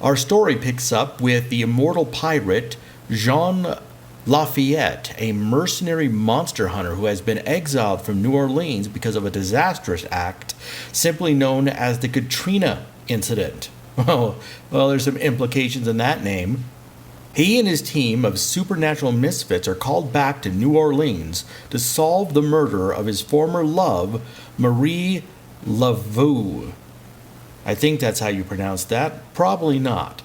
Our story picks up with the Immortal Pirate Jean Lafitte, a mercenary monster hunter who has been exiled from New Orleans because of a disastrous act simply known as the Katrina Incident. Well, there's some implications in that name. He and his team of supernatural misfits are called back to New Orleans to solve the murder of his former love, Marie Laveau. I think that's how you pronounce that. Probably not.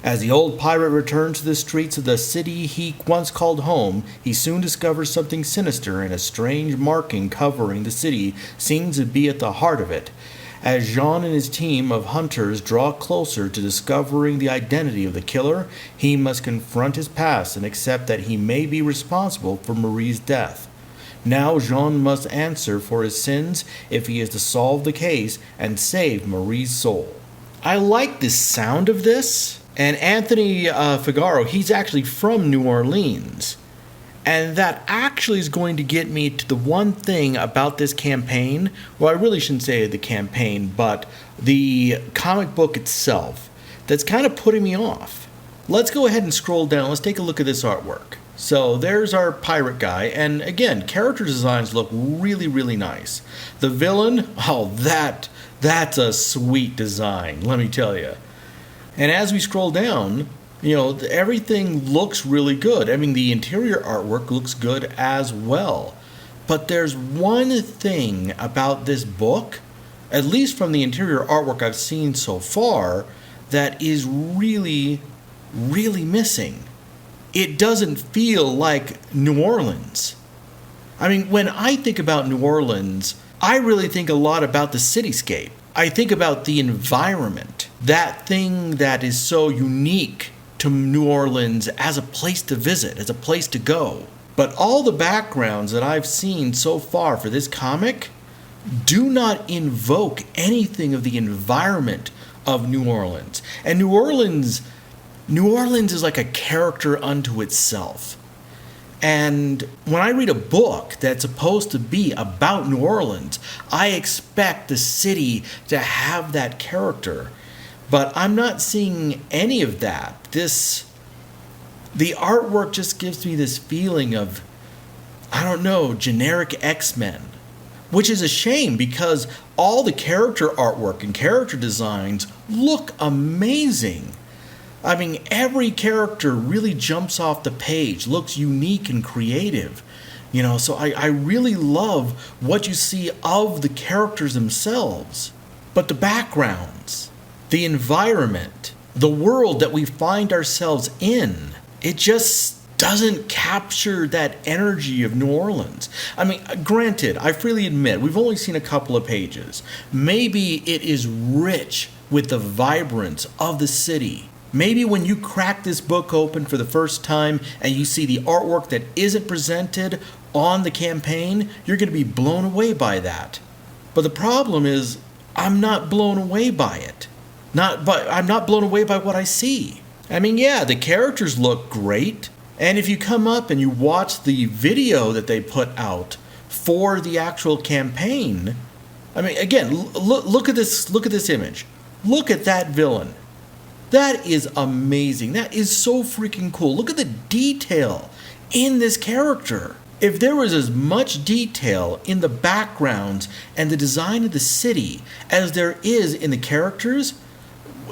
As the old pirate returns to the streets of the city he once called home, he soon discovers something sinister, and a strange marking covering the city seems to be at the heart of it. As Jean and his team of hunters draw closer to discovering the identity of the killer, he must confront his past and accept that he may be responsible for Marie's death. Now Jean must answer for his sins if he is to solve the case and save Marie's soul. I like the sound of this. And Anthony Figaro, he's actually from New Orleans. And that actually is going to get me to the one thing about this campaign. Well, I really shouldn't say the campaign, but the comic book itself that's kind of putting me off. Let's go ahead and scroll down. Let's take a look at this artwork. So there's our pirate guy. And again, character designs look really, really nice. The villain, that's a sweet design, let me tell you. And as we scroll down, everything looks really good. I mean, the interior artwork looks good as well. But there's one thing about this book, at least from the interior artwork I've seen so far, that is really, really missing. It doesn't feel like New Orleans. I mean, when I think about New Orleans, I really think a lot about the cityscape. I think about the environment, that thing that is so unique to New Orleans as a place to visit, as a place to go. But all the backgrounds that I've seen so far for this comic do not invoke anything of the environment of New Orleans. And New Orleans is like a character unto itself. And when I read a book that's supposed to be about New Orleans, I expect the city to have that character. But I'm not seeing any of that. The artwork just gives me this feeling of, generic X-Men. Which is a shame because all the character artwork and character designs look amazing. I mean, every character really jumps off the page, looks unique and creative. So I really love what you see of the characters themselves. But the backgrounds, the environment, the world that we find ourselves in, it just doesn't capture that energy of New Orleans. I mean, granted, I freely admit, we've only seen a couple of pages. Maybe it is rich with the vibrance of the city. Maybe when you crack this book open for the first time and you see the artwork that isn't presented on the campaign, you're going to be blown away by that. But the problem is, I'm not blown away by it. I'm not blown away by what I see. I mean, yeah, the characters look great. And if you come up and you watch the video that they put out for the actual campaign, I mean, again, look at this image. Look at that villain. That is amazing. That is so freaking cool. Look at the detail in this character. If there was as much detail in the backgrounds and the design of the city as there is in the characters,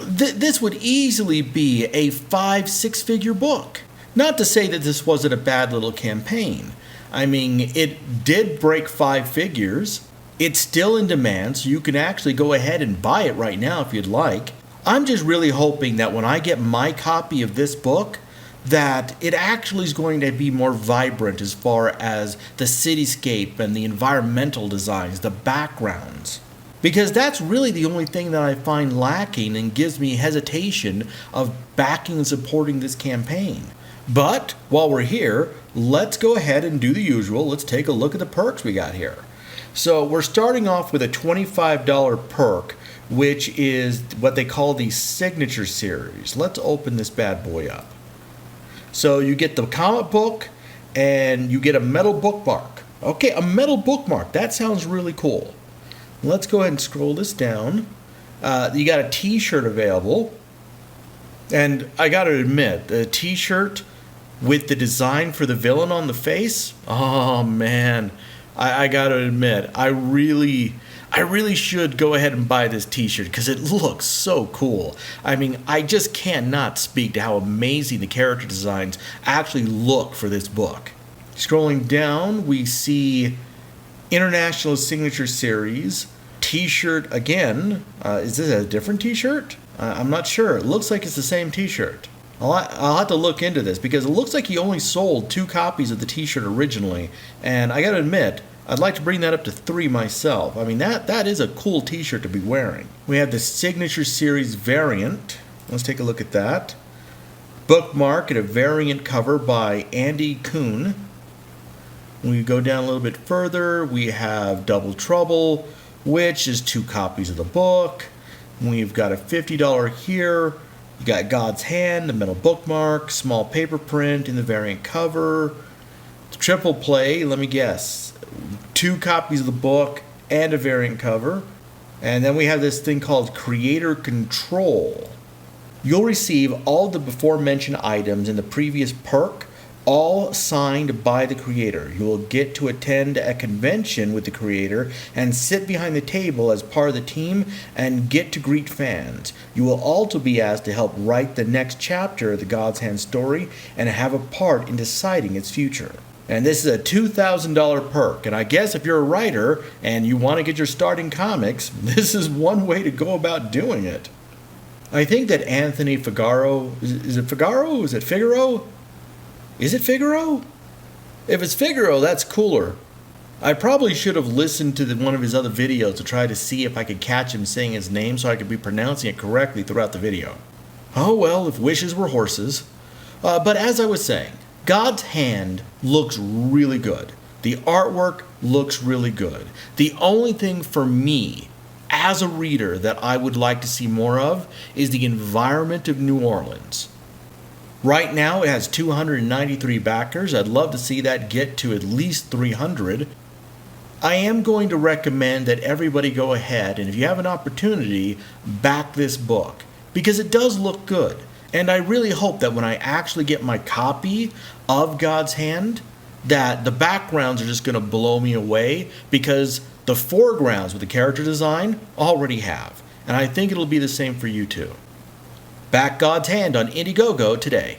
this would easily be a 5-6 figure book. Not to say that this wasn't a bad little campaign. I mean, it did break 5 figures. It's still in demand, so you can actually go ahead and buy it right now if you'd like. I'm just really hoping that when I get my copy of this book, that it actually is going to be more vibrant as far as the cityscape and the environmental designs, the backgrounds. Because that's really the only thing that I find lacking and gives me hesitation of backing and supporting this campaign. But while we're here, let's go ahead and do the usual. Let's take a look at the perks we got here. So we're starting off with a $25 perk, which is what they call the Signature Series. Let's open this bad boy up. So you get the comic book and you get a metal bookmark. Okay, a metal bookmark. That sounds really cool. Let's go ahead and scroll this down. You got a t-shirt available. And I gotta admit, the t-shirt with the design for the villain on the face, oh man, I gotta admit, I really should go ahead and buy this t-shirt because it looks so cool. I mean, I just cannot speak to how amazing the character designs actually look for this book. Scrolling down, we see International Signature Series t-shirt again. Is this a different t-shirt? I'm not sure. It looks like it's the same t-shirt. I'll have to look into this because it looks like he only sold 2 copies of the t-shirt originally, and I gotta admit, I'd like to bring that up to 3 myself. I mean, that is a cool t-shirt to be wearing. We have the Signature Series variant. Let's take a look at that. Bookmark and a variant cover by Andy Kuhn. When we go down a little bit further, we have Double Trouble, which is 2 copies of the book. We've got a $50 here. You got God's Hand, the metal bookmark, small paper print in the variant cover. Triple play, let me guess. 2 copies of the book and a variant cover. And then we have this thing called Creator Control. You'll receive all the before mentioned items in the previous perk, all signed by the creator. You will get to attend a convention with the creator and sit behind the table as part of the team and get to greet fans. You will also be asked to help write the next chapter of the God's Hand story and have a part in deciding its future. And this is a $2,000 perk, and I guess if you're a writer and you want to get your start in comics, this is one way to go about doing it. I think that Anthony Figaro, is it Figaro? Is it Figaro? Is it Figaro? If it's Figaro, that's cooler. I probably should have listened to one of his other videos to try to see if I could catch him saying his name so I could be pronouncing it correctly throughout the video. Oh well, if wishes were horses. But as I was saying, God's Hand looks really good. The artwork looks really good. The only thing for me, as a reader, that I would like to see more of is the environment of New Orleans. Right now it has 293 backers. I'd love to see that get to at least 300. I am going to recommend that everybody go ahead and if you have an opportunity, back this book because it does look good. And I really hope that when I actually get my copy of God's Hand, that the backgrounds are just going to blow me away because the foregrounds with the character design already have. And I think it'll be the same for you too. Back God's Hand on IndieGogo today.